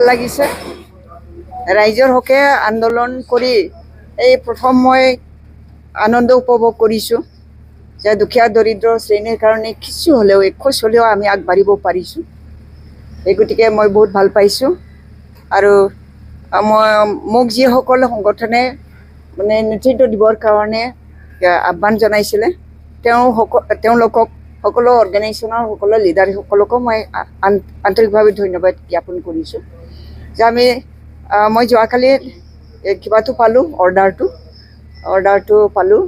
লাগিছে ৰাইজৰ হকে আন্দোলন কৰি এই প্ৰথম মই আনন্দ উপভোগ কৰিছোঁ যে দুখীয়া দৰিদ্ৰ শ্ৰেণীৰ কাৰণে কিছু হ'লেও এখোজ হ'লেও আমি আগবাঢ়িব পাৰিছোঁ। এই গতিকে মই বহুত ভাল পাইছোঁ আৰু মোক যিসকল সংগঠনে মানে নেতৃত্ব দিবৰ কাৰণে আহ্বান জনাইছিলে তেওঁলোকক সকলো অৰ্গেনাইজেশ্যনৰ সকলো লিডাৰসকলকো মই আন্তৰিকভাৱে ধন্যবাদ জ্ঞাপন কৰিছোঁ যে মই যোৱাকালি কিবাটো পালোঁ অৰ্ডাৰটো পালোঁ।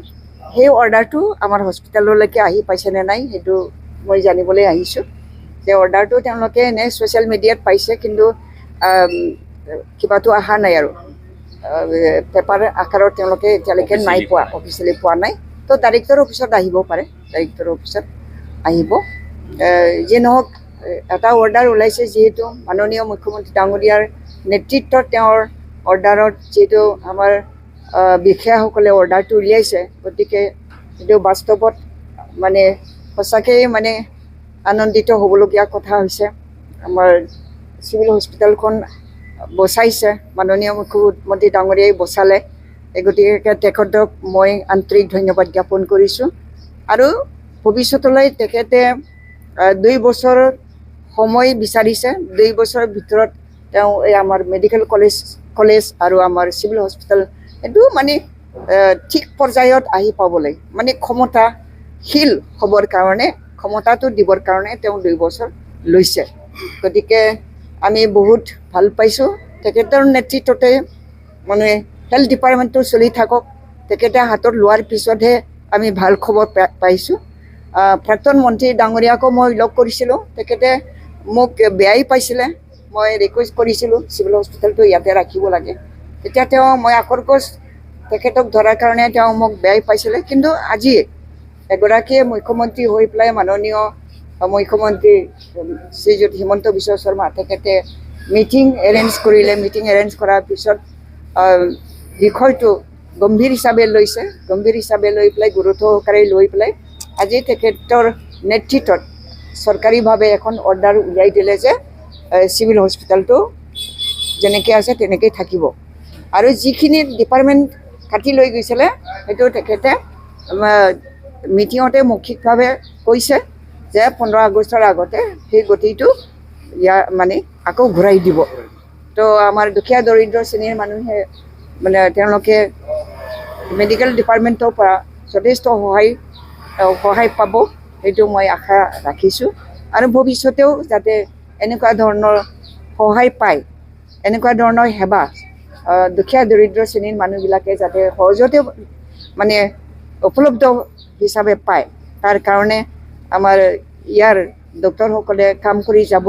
সেই অৰ্ডাৰটো আমাৰ হস্পিটেললৈকে আহি পাইছেনে নাই সেইটো মই জানিবলৈ আহিছোঁ যে অৰ্ডাৰটো তেওঁলোকে এনে ছ'চিয়েল মিডিয়াত পাইছে কিন্তু কিবাটো অহা নাই আৰু পেপাৰ আকাৰত তেওঁলোকে এতিয়ালৈকে নাই পোৱা, অফিচিয়েলি পোৱা নাই। তো ডাইৰেক্টৰ অফিচত আহিব পাৰে, ডাইৰেক্টৰ অফিচত আহিব। যি নহওক এটা অৰ্ডাৰ ওলাইছে যিহেতু মাননীয় মুখ্যমন্ত্ৰী ডাঙৰীয়াৰ নেতৃত্বত তেওঁৰ অৰ্ডাৰত যিহেতু আমাৰ বিষয়াসকলে অৰ্ডাৰটো উলিয়াইছে গতিকে সেইটো বাস্তৱত মানে সঁচাকৈয়ে মানে আনন্দিত হ'বলগীয়া কথা হৈছে। আমাৰ চিভিল হস্পিটেলখন বচাইছে মাননীয় মুখ্যমন্ত্ৰী ডাঙৰীয়াই বচালে। এই গতিকে তেখেতক মই আন্তৰিক ধন্যবাদ জ্ঞাপন কৰিছোঁ আৰু ভৱিষ্যতলৈ তেখেতে 2 বছৰ সময় বিচাৰিছে। 2 বছৰৰ ভিতৰত তেওঁ এই আমাৰ মেডিকেল কলেজ আৰু আমাৰ চিভিল হস্পিটেল এইটো মানে ঠিক পৰ্যায়ত আহি পাবলৈ মানে ক্ষমতাশীল হ'বৰ কাৰণে ক্ষমতাটো দিবৰ কাৰণে তেওঁ 2 বছৰ লৈছে। গতিকে আমি বহুত ভাল পাইছোঁ তেখেতৰ নেতৃত্বতে মানে হেল্থ ডিপাৰ্টমেণ্টটো চলি থাকক। তেখেতে হাতত লোৱাৰ পিছতহে আমি ভাল খবৰ পাইছোঁ। প্ৰাক্তন মন্ত্ৰী ডাঙৰীয়াকো মই লগ কৰিছিলোঁ, তেখেতে মোক বেয়াই পাইছিলে। মই ৰিকুৱেষ্ট কৰিছিলোঁ চিভিল হস্পিটেলটো ইয়াতে ৰাখিব লাগে, তেতিয়া মই আকৰ্কচ তেখেতক ধৰাৰ কাৰণে তেওঁ মোক বেয়াই পাইছিলে। কিন্তু আজি এগৰাকীয়ে মুখ্যমন্ত্ৰী হৈ পেলাই মাননীয় মুখ্যমন্ত্ৰী শ্ৰীযুত হিমন্ত বিশ্ব শৰ্মা তেখেতে মিটিং এৰেঞ্জ কৰাৰ পিছত বিষয়টো গম্ভীৰ হিচাপে লৈ পেলাই গুৰুত্ব সহকাৰে লৈ পেলাই আজি তেখেতৰ নেতৃত্বত চৰকাৰীভাৱে এখন অৰ্ডাৰ উলিয়াই দিলে যে চিভিল হস্পিটেলটো যেনেকৈ আছে তেনেকৈয়ে থাকিব আৰু যিখিনি ডিপাৰ্টমেণ্ট কাটি লৈ গৈছিলে সেইটো তেখেতে মিটিঙতে মৌখিকভাৱে কৈছে যে 15 আগষ্টৰ আগতে সেই গতিটো মানে আকৌ ঘূৰাই দিব। তো আমাৰ দুখীয়া দৰিদ্ৰ শ্ৰেণীৰ মানুহে মানে তেওঁলোকে মেডিকেল ডিপাৰ্টমেণ্টৰ পৰা যথেষ্ট সহায় পাব সেইটো মই আশা ৰাখিছোঁ আৰু ভৱিষ্যতেও যাতে এনেকুৱা ধৰণৰ সহায় পায়, এনেকুৱা ধৰণৰ সেৱা দুখীয়া দৰিদ্ৰ শ্ৰেণীৰ মানুহবিলাকে যাতে সহজতে মানে উপলব্ধ হিচাপে পায় তাৰ কাৰণে আমাৰ ইয়াৰ ডক্টৰসকলে কাম কৰি যাব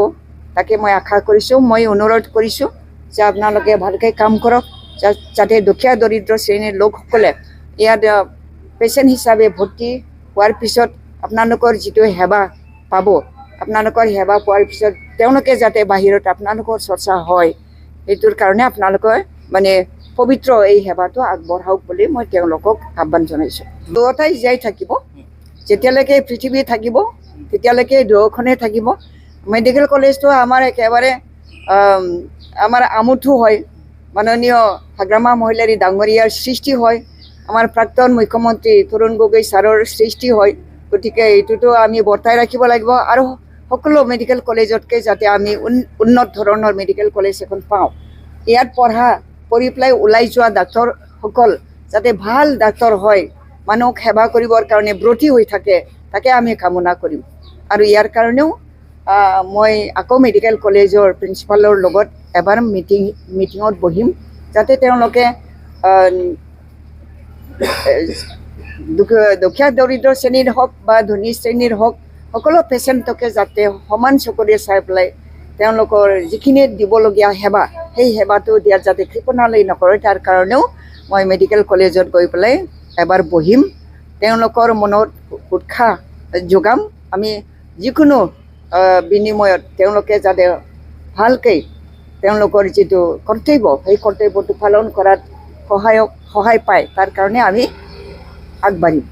তাকে মই আশা কৰিছোঁ। মই অনুৰোধ কৰিছোঁ যে আপোনালোকে ভালকৈ কাম কৰক যাতে দুখীয়া দৰিদ্ৰ শ্ৰেণীৰ লোকসকলে ইয়াত পেচেণ্ট হিচাপে ভৰ্তি হোৱাৰ পিছত আপোনালোকৰ যিটো সেৱা পাব, আপোনালোকৰ সেৱা পোৱাৰ পিছত তেওঁলোকে যাতে বাহিৰত আপোনালোকৰ চৰ্চা হয় সেইটোৰ কাৰণে আপোনালোকে মানে পবিত্ৰ এই সেৱাটো আগবঢ়াওক বুলি মই তেওঁলোকক আহ্বান জনাইছোঁ। দুয়োটাই জীয়াই থাকিব, যেতিয়ালৈকে পৃথিৱী থাকিব তেতিয়ালৈকে দুয়োখনেই থাকিব। মেডিকেল কলেজটো আমাৰ একেবাৰে আমাৰ আমঠু হয়, মাননীয় হাগ্ৰামা মহিলাৰী ডাঙৰীয়াৰ সৃষ্টি হয়, আমাৰ প্ৰাক্তন মুখ্যমন্ত্ৰী তৰুণ গগৈ ছাৰৰ সৃষ্টি হয়। গতিকে এইটোতো আমি বৰ্তাই ৰাখিব লাগিব আৰু সকলো মেডিকেল কলেজতকৈ যাতে আমি উন্নত ধৰণৰ মেডিকেল কলেজ এখন পাওঁ। ইয়াত পঢ়ি পেলাই ওলাই যোৱা ডাক্তৰসকল যাতে ভাল ডাক্তৰ হয়, মানুহক সেৱা কৰিবৰ কাৰণে ব্ৰতী হৈ থাকে তাকে আমি কামনা কৰিম। আৰু ইয়াৰ কাৰণেও মই আকৌ মেডিকেল কলেজৰ প্ৰিন্সিপালৰ লগত এবাৰ মিটিঙত বহিম যাতে তেওঁলোকে দুখীয়া দৰিদ্ৰ শ্ৰেণীৰ হওক বা ধনী শ্ৰেণীৰ হওক সকলো পেচেণ্টকে যাতে সমান চকুৰে চাই পেলাই তেওঁলোকৰ যিখিনি দিবলগীয়া সেৱা সেই সেৱাটো দিয়াত যাতে কৃপণালি নকৰে তাৰ কাৰণেও মই মেডিকেল কলেজত গৈ পেলাই এবাৰ বহিম, তেওঁলোকৰ মনত উৎসাহ যোগাম। আমি যিকোনো বিনিময়ত তেওঁলোকে যাতে ভালকৈ তেওঁলোকৰ যিটো কৰ্তব্য সেই কৰ্তব্যটো পালন কৰাত সহায় পায় তাৰ কাৰণে আমি আগবাঢ়িম।